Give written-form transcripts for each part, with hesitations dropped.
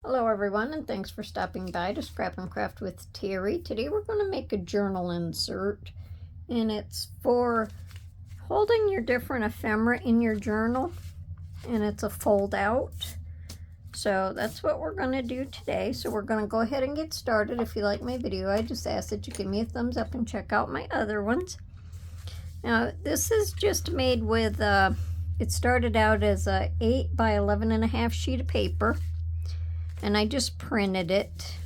Hello everyone, and thanks for stopping by to Scrap and Craft with Terry. Today we're going to make a journal insert, and it's for holding your different ephemera in your journal, and it's a fold out. So that's what we're going to do today. So we're going to go ahead and get started. If you like my video, I just ask that you give me a thumbs up and check out my other ones. Now this is just made with, it started out as a 8 by 11.5 sheet of paper. And I just printed it.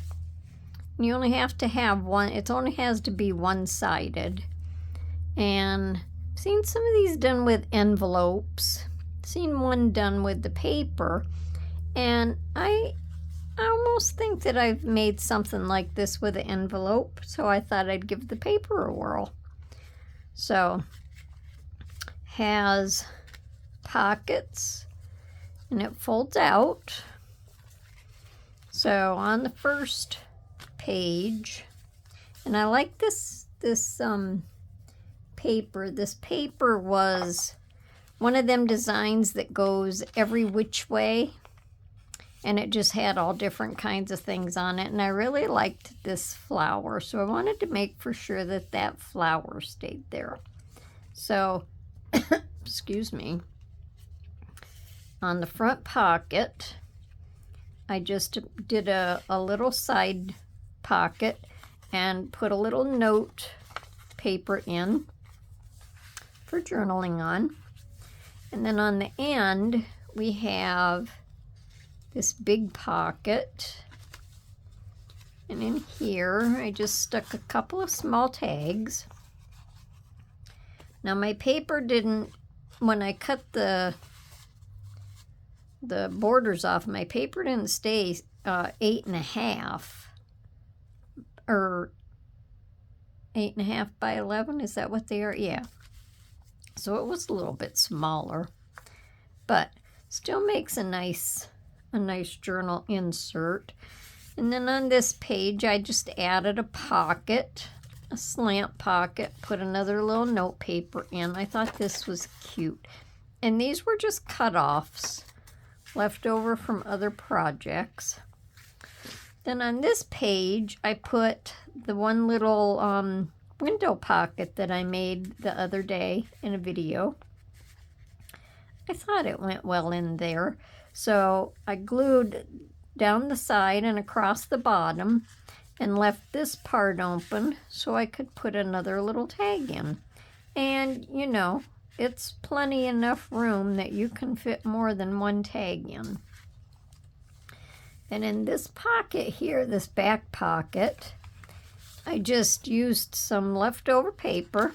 You only have to have one, it only has to be one-sided. And I've seen some of these done with envelopes, seen one done with the paper, and I almost think that I've made something like this with an envelope, so I thought I'd give the paper a whirl. So, has pockets, and it folds out. So on the first page, and I like this paper. This paper was one of them designs that goes every which way, and it just had all different kinds of things on it, and I really liked this flower, so I wanted to make for sure that that flower stayed there. So, excuse me, on the front pocket, I just did a little side pocket and put a little note paper in for journaling on. And then on the end, we have this big pocket. And in here, I just stuck a couple of small tags. Now my paper didn't, when I cut the borders off, my paper didn't stay 8.5 or 8.5 by 11. Is that what they are? Yeah. So it was a little bit smaller, but still makes a nice journal insert. And then on this page, I just added a pocket, a slant pocket, put another little note paper in. I thought this was cute. And these were just cut-offs left over from other projects. Then on this page, I put the one little window pocket that I made the other day in a video. I thought it went well in there. So I glued down the side and across the bottom and left this part open so I could put another little tag in. And, you know, it's plenty enough room that you can fit more than one tag in. And in this pocket here, this back pocket, I just used some leftover paper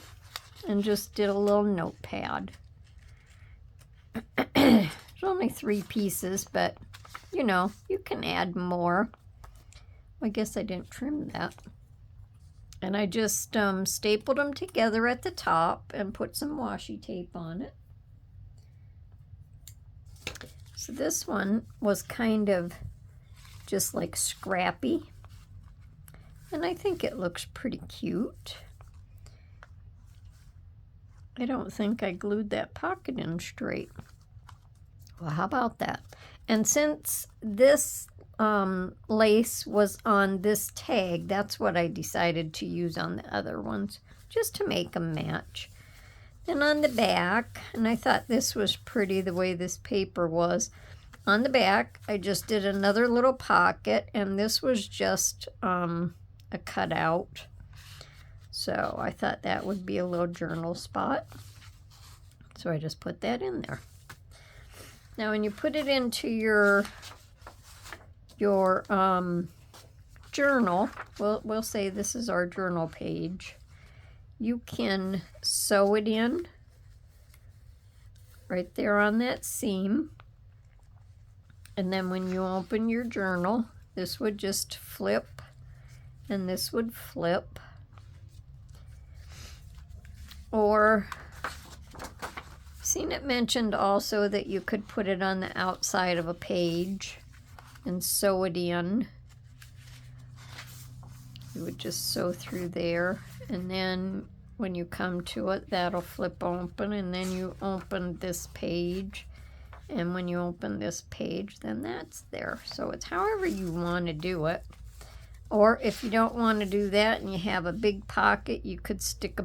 and just did a little notepad. There's only 3 pieces, but you know, you can add more. I guess I didn't trim that. And I just stapled them together at the top and put some washi tape on it. So this one was kind of just like scrappy. And I think it looks pretty cute. I don't think I glued that pocket in straight. Well, how about that? And since this lace was on this tag, that's what I decided to use on the other ones, just to make them match. Then on the back, and I thought this was pretty the way this paper was, on the back I just did another little pocket, and this was just a cutout, so I thought that would be a little journal spot, so I just put that in there. Now when you put it into your journal, we'll say this is our journal page, you can sew it in right there on that seam, and then when you open your journal, this would just flip and this would flip. Or I've seen it mentioned also that you could put it on the outside of a page and sew it in. You would just sew through there, and then when you come to it, that'll flip open, and then you open this page And when you open this page, then that's there. So it's however you want to do it. Or if you don't want to do that and you have a big pocket, you could stick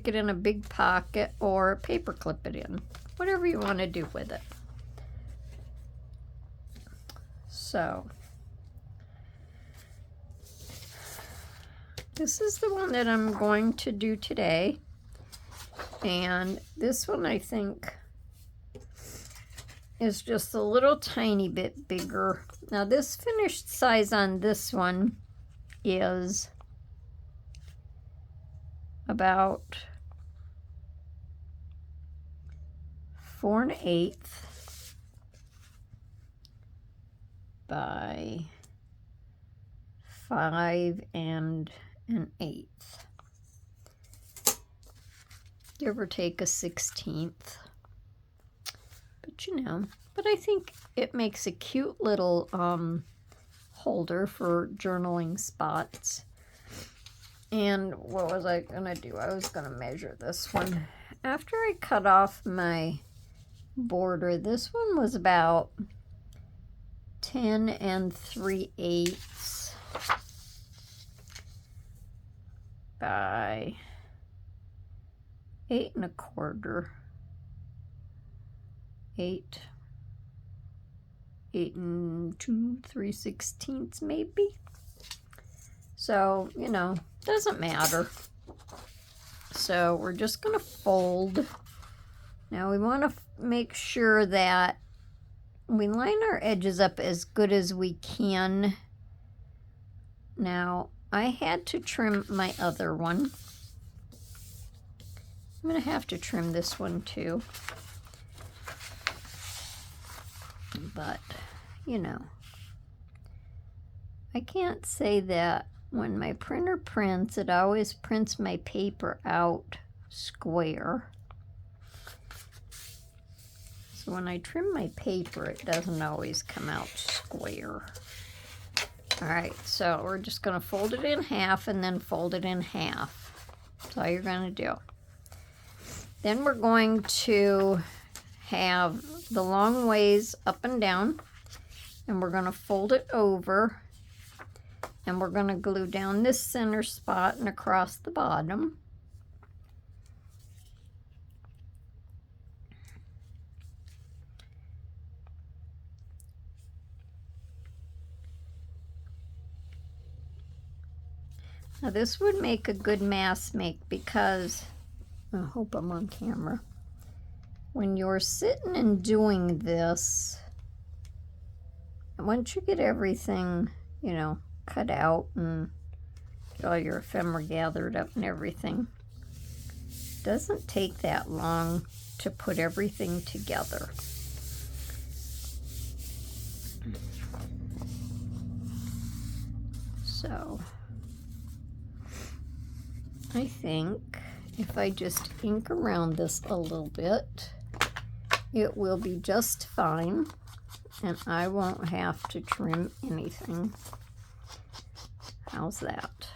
it in a big pocket or paper clip it in. Whatever you want to do with it. So this is the one that I'm going to do today. And this one I think is just a little tiny bit bigger. Now this finished size on this one is about 4 1/8 by 5 1/8. Give or take a 1/16. But you know, but I think it makes a cute little holder for journaling spots. And what was I gonna do? I was gonna measure this one. After I cut off my border, this one was about 10 3/8 by 8 1/4. 8 2 3/16 maybe. So, you know, doesn't matter. So we're just going to fold. Now we want to make sure that we line our edges up as good as we can. Now, I had to trim my other one. I'm going to have to trim this one too. But, you know, I can't say that when my printer prints, it always prints my paper out square. So when I trim my paper, it doesn't always come out square. All right, so we're just going to fold it in half and then fold it in half. That's all you're going to do. Then we're going to have the long ways up and down, and we're going to fold it over, and we're going to glue down this center spot and across the bottom. Now this would make a good mask make, because I hope I'm on camera. When you're sitting and doing this, once you get everything, you know, cut out and get all your ephemera gathered up and everything, it doesn't take that long to put everything together. So I think if I just ink around this a little bit, it will be just fine, and I won't have to trim anything. How's that?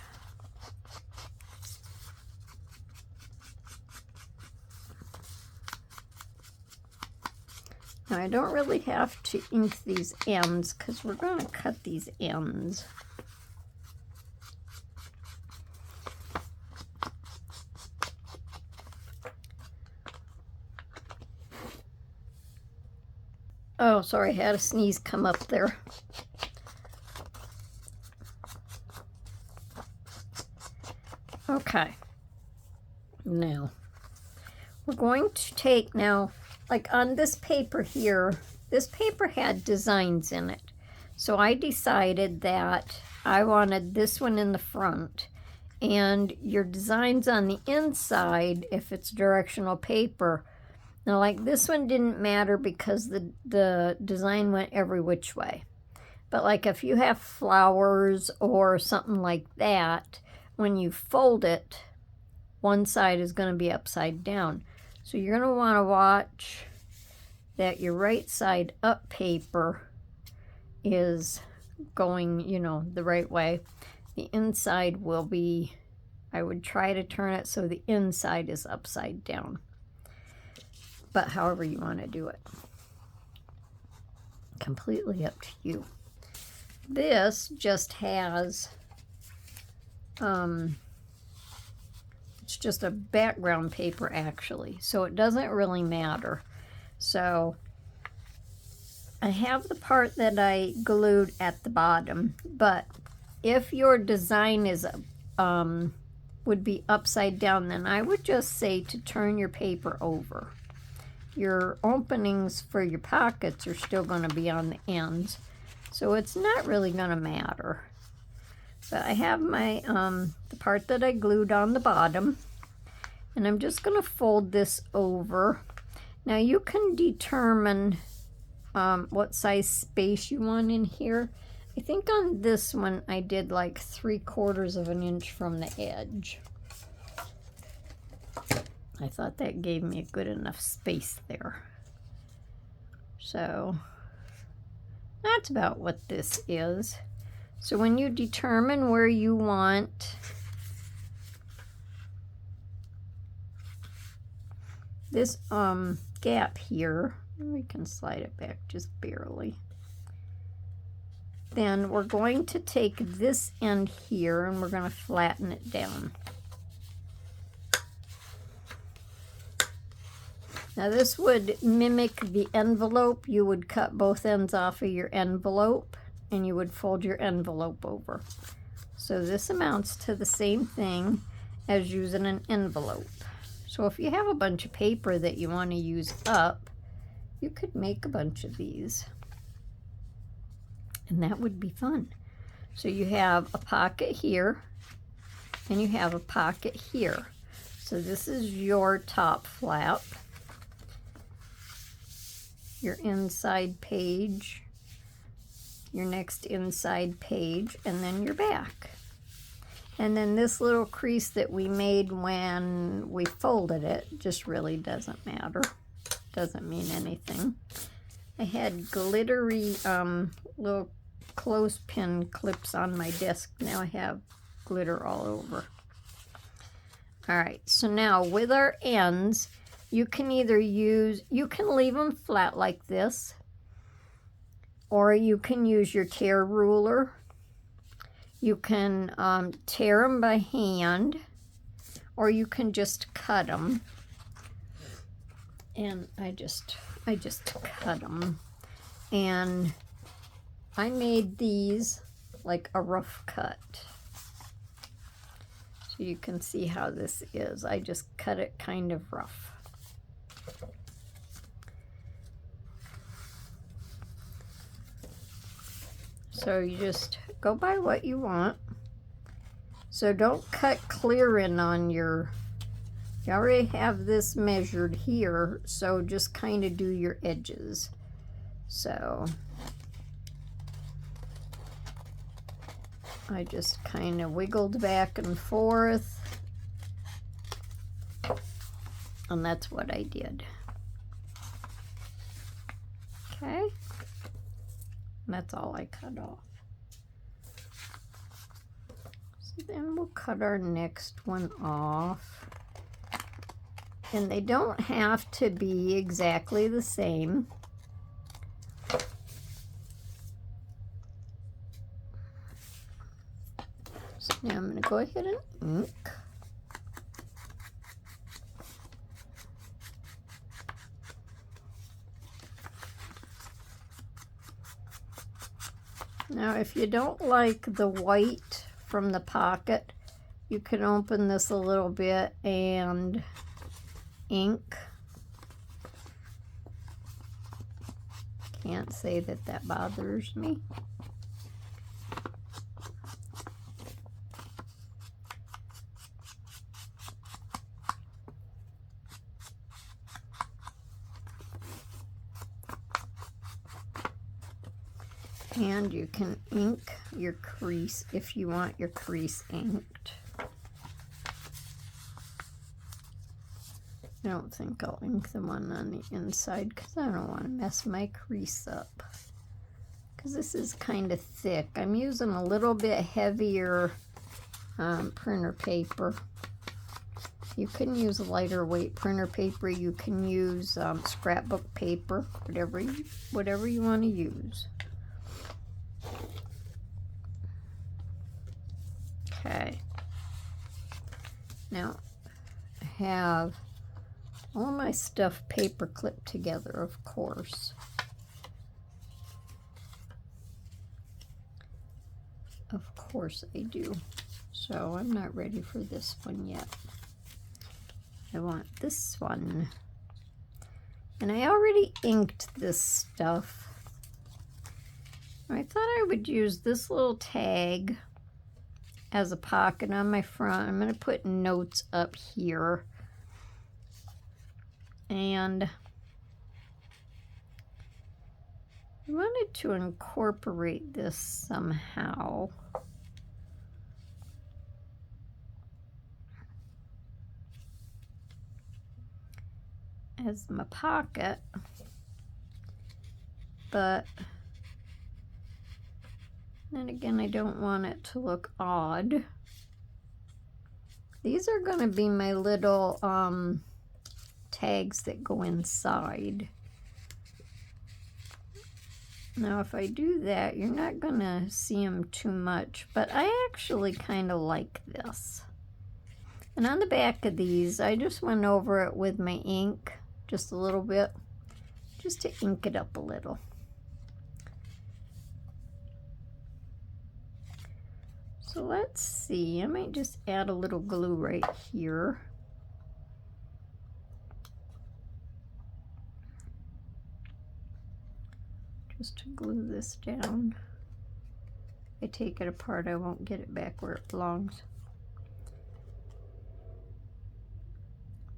Now I don't really have to ink these ends because we're going to cut these ends. Oh, sorry, I had a sneeze come up there. Okay. Now, we're going to take now, like on this paper here, this paper had designs in it. So I decided that I wanted this one in the front, and your designs on the inside, if it's directional paper. Now, like this one didn't matter because the design went every which way. But like if you have flowers or something like that, when you fold it, one side is going to be upside down. So you're going to want to watch that your right side up paper is going, you know, the right way. The inside will be, I would try to turn it so the inside is upside down. But however you want to do it. Completely up to you. This just has, it's just a background paper actually, so it doesn't really matter. So I have the part that I glued at the bottom, but if your design is would be upside down, then I would just say to turn your paper over. Your openings for your pockets are still going to be on the ends, so it's not really going to matter. But I have my the part that I glued on the bottom, and I'm just going to fold this over. Now you can determine what size space you want in here. I think on this one I did like 3/4 of an inch from the edge. I thought that gave me a good enough space there. So that's about what this is. So when you determine where you want this gap here, we can slide it back just barely. Then we're going to take this end here and we're going to flatten it down. Now this would mimic the envelope. You would cut both ends off of your envelope and you would fold your envelope over. So this amounts to the same thing as using an envelope. So if you have a bunch of paper that you want to use up, you could make a bunch of these. And that would be fun. So you have a pocket here and you have a pocket here. So this is your top flap, your inside page, your next inside page, and then your back. And then this little crease that we made when we folded it just really doesn't matter. Doesn't mean anything. I had glittery little clothespin clips on my desk. Now I have glitter all over. All right, so now with our ends, you can either you can leave them flat like this, or you can use your tear ruler. You can tear them by hand, or you can just cut them. And I just cut them. And I made these like a rough cut. So you can see how this is. I just cut it kind of rough. So you just go by what you want. So don't cut clear in on your, you already have this measured here, so just kind of do your edges. So I just kind of wiggled back and forth, and that's what I did. Okay, and that's all I cut off. So then we'll cut our next one off. And they don't have to be exactly the same. So now I'm going to go ahead and ink. Now if you don't like the white from the pocket, you can open this a little bit and ink. Can't say that that bothers me. And you can ink your crease if you want your crease inked. I don't think I'll ink the one on the inside because I don't want to mess my crease up. Because this is kind of thick. I'm using a little bit heavier printer paper You can use lighter weight printer paper. You can use scrapbook paper, whatever you want to use. Okay. Now, I have all my stuff paper clipped together, of course. Of course I do. So I'm not ready for this one yet. I want this one. And I already inked this stuff. I thought I would use this little tag as a pocket on my front. I'm going to put notes up here. And I wanted to incorporate this somehow. As my pocket, but then again, I don't want it to look odd. These are going to be my little tags that go inside. Now, if I do that, you're not going to see them too much, but I actually kind of like this. And on the back of these, I just went over it with my ink, just a little bit, just to ink it up a little. So let's see, I might just add a little glue right here. Just to glue this down. If I take it apart, I won't get it back where it belongs.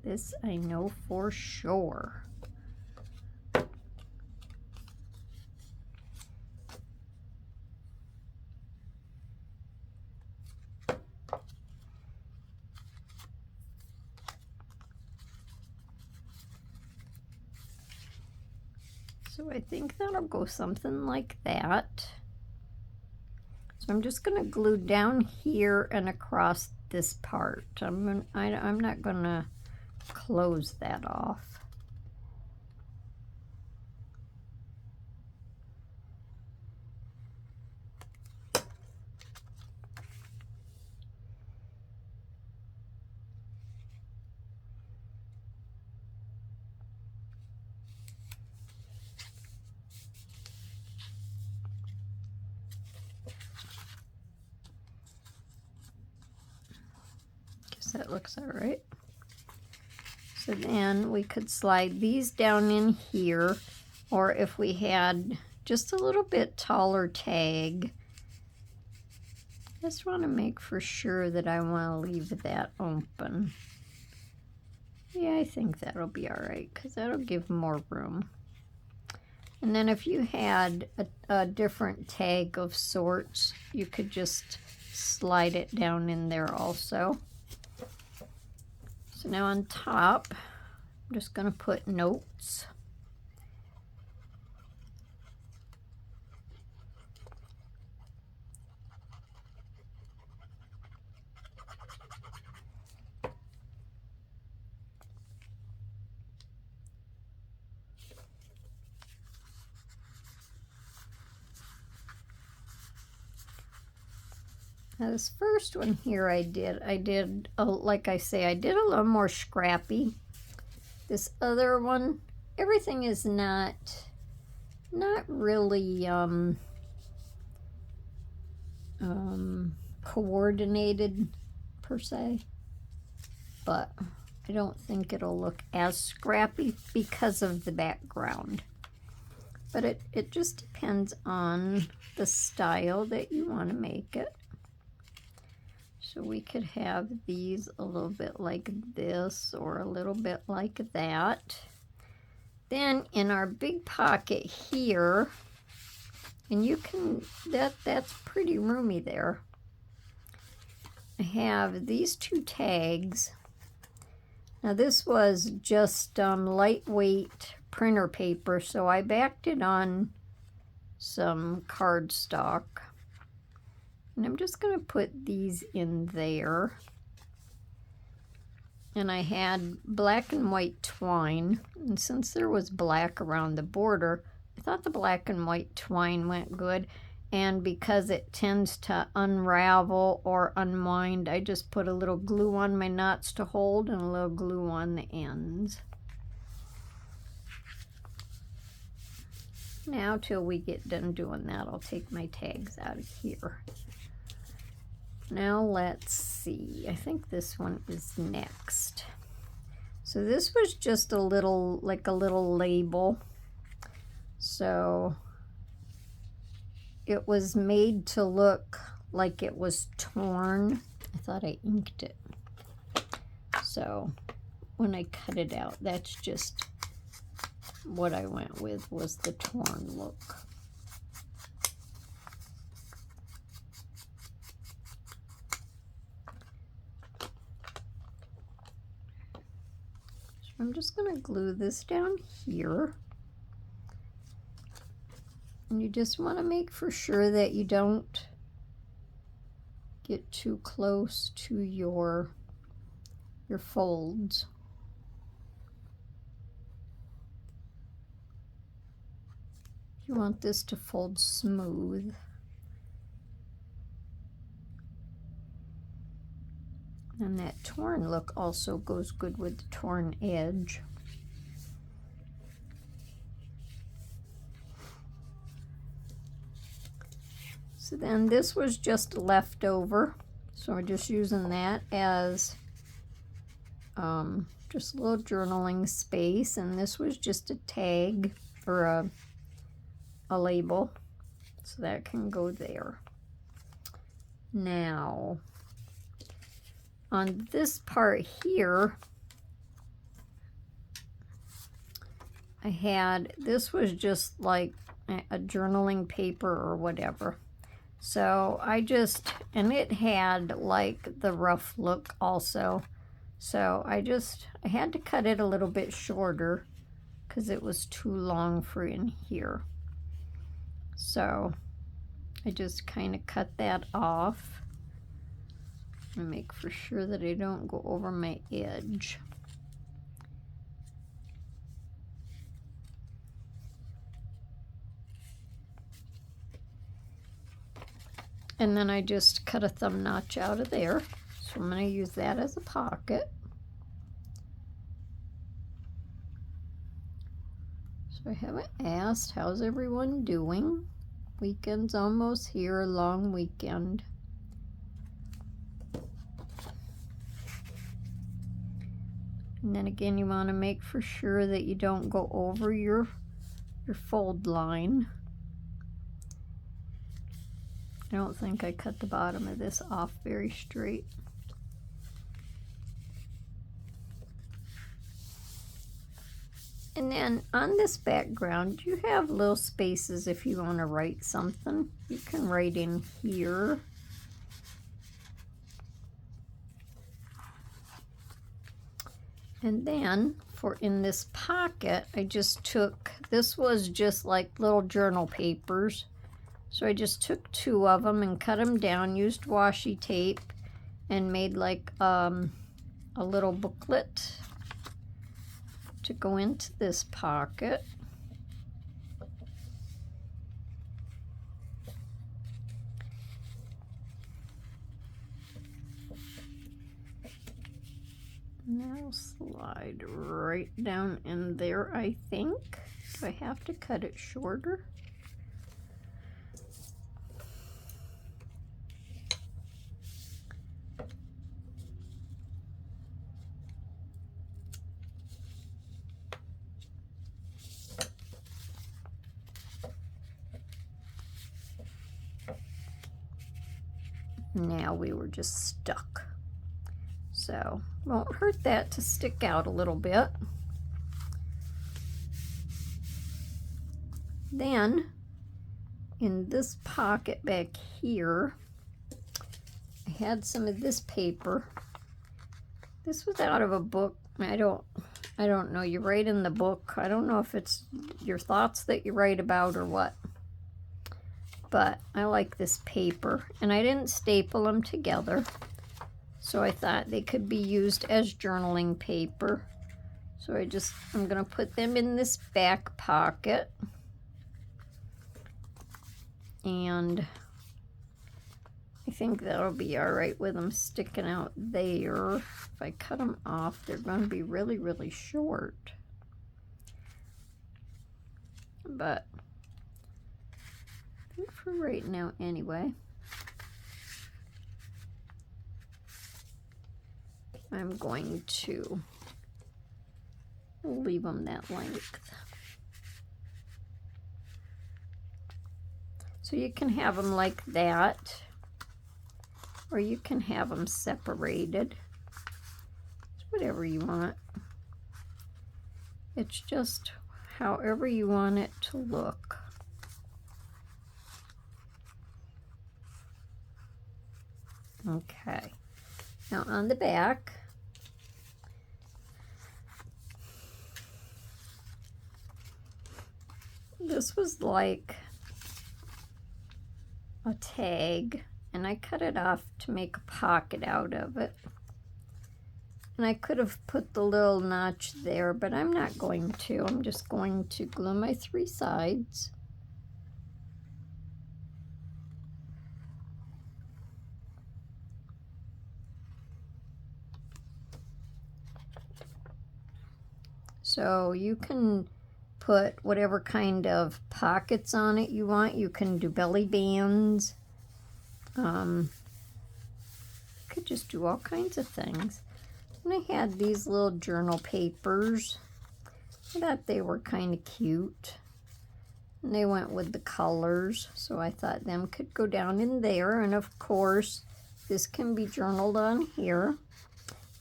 This I know for sure. So I think that'll go something like that. So I'm just going to glue down here and across this part. I'm not going to close that off. That looks all right. So then we could slide these down in here, or if we had just a little bit taller tag, I just want to make for sure that I want to leave that open. Yeah, I think that'll be all right because that'll give more room. And then if you had a different tag of sorts, you could just slide it down in there also. So now on top, I'm just going to put notes. Now this first one here I did, like I say, I did a little more scrappy. This other one, everything is not really coordinated per se, but I don't think it'll look as scrappy because of the background. But it just depends on the style that you want to make it. So we could have these a little bit like this or a little bit like that. Then in our big pocket here, and you can, that's pretty roomy there. I have these two tags. Now this was just lightweight printer paper, so I backed it on some cardstock. And I'm just going to put these in there. and I had black and white twine, and since there was black around the border, I thought the black and white twine went good, and because it tends to unravel or unwind, I just put a little glue on my knots to hold and a little glue on the ends. Now till we get done doing that, I'll take my tags out of here. Now let's see, I think this one is next. So this was just a little, like a little label. So it was made to look like it was torn. I thought I inked it. So when I cut it out, that's just what I went with, was the torn look. I'm just going to glue this down here. And you just want to make for sure that you don't get too close to your folds. You want this to fold smooth. And that torn look also goes good with the torn edge. So then this was just leftover, so we're just using that as just a little journaling space, and this was just a tag or a label, so that can go there. Now on this part here, I had, this was just like a journaling paper or whatever. So I just, and it had like the rough look also. So I had to cut it a little bit shorter because it was too long for in here. So I just kind of cut that off and make for sure that I don't go over my edge. And then I just cut a thumb notch out of there. So I'm going to use that as a pocket. So I haven't asked, how's everyone doing? Weekend's almost here, long weekend. And then again, you want to make for sure that you don't go over your fold line. I don't think I cut the bottom of this off very straight. And then on this background, you have little spaces if you want to write something. You can write in here. And then for in this pocket, I just took, this was just like little journal papers. So I just took 2 of them and cut them down, used washi tape, and made like a little booklet to go into this pocket. And that'll slide right down in there, I think. Do I have to cut it shorter? Now we were just stuck. So won't hurt that to stick out a little bit. Then in this pocket back here, I had some of this paper. This was out of a book. I don't know. You write in the book. I don't know if it's your thoughts that you write about or what. But I like this paper, and I didn't staple them together. So I thought they could be used as journaling paper. So I'm going to put them in this back pocket. And I think that'll be all right with them sticking out there. If I cut them off, they're going to be really, really short. But I think for right now anyway, I'm going to leave them that length. So you can have them like that, or you can have them separated. It's whatever you want. It's just however you want it to look. Okay. Now on the back, this was like a tag, and I cut it off to make a pocket out of it. And I could have put the little notch there, but I'm not going to. I'm just going to glue my 3 sides. So you can put whatever kind of pockets on it you want. You can do belly bands. You could just do all kinds of things. And I had these little journal papers. I thought they were kind of cute. And they went with the colors, so I thought them could go down in there. And of course, this can be journaled on here.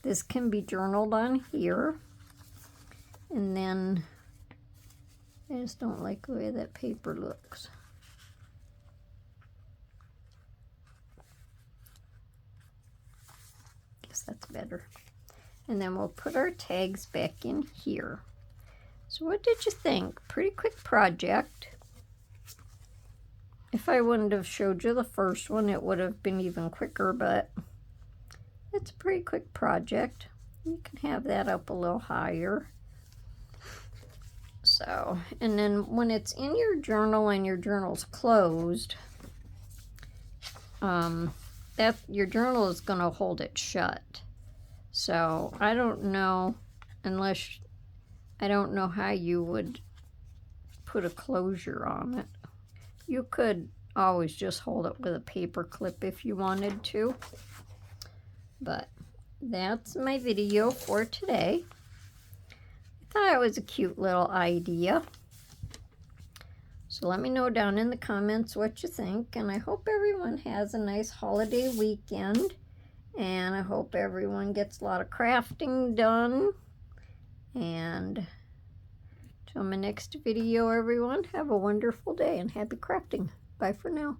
This can be journaled on here. And then I just don't like the way that paper looks. Guess that's better. And then we'll put our tags back in here. So what did you think? Pretty quick project. If I wouldn't have showed you the first one, it would have been even quicker, but it's a pretty quick project. You can have that up a little higher. So, and then when it's in your journal and your journal's closed, your journal is going to hold it shut. So I don't know, I don't know how you would put a closure on it. You could always just hold it with a paper clip if you wanted to. But that's my video for today. I thought it was a cute little idea. So let me know down in the comments what you think. And I hope everyone has a nice holiday weekend. And I hope everyone gets a lot of crafting done. And till my next video, everyone, have a wonderful day and happy crafting. Bye for now.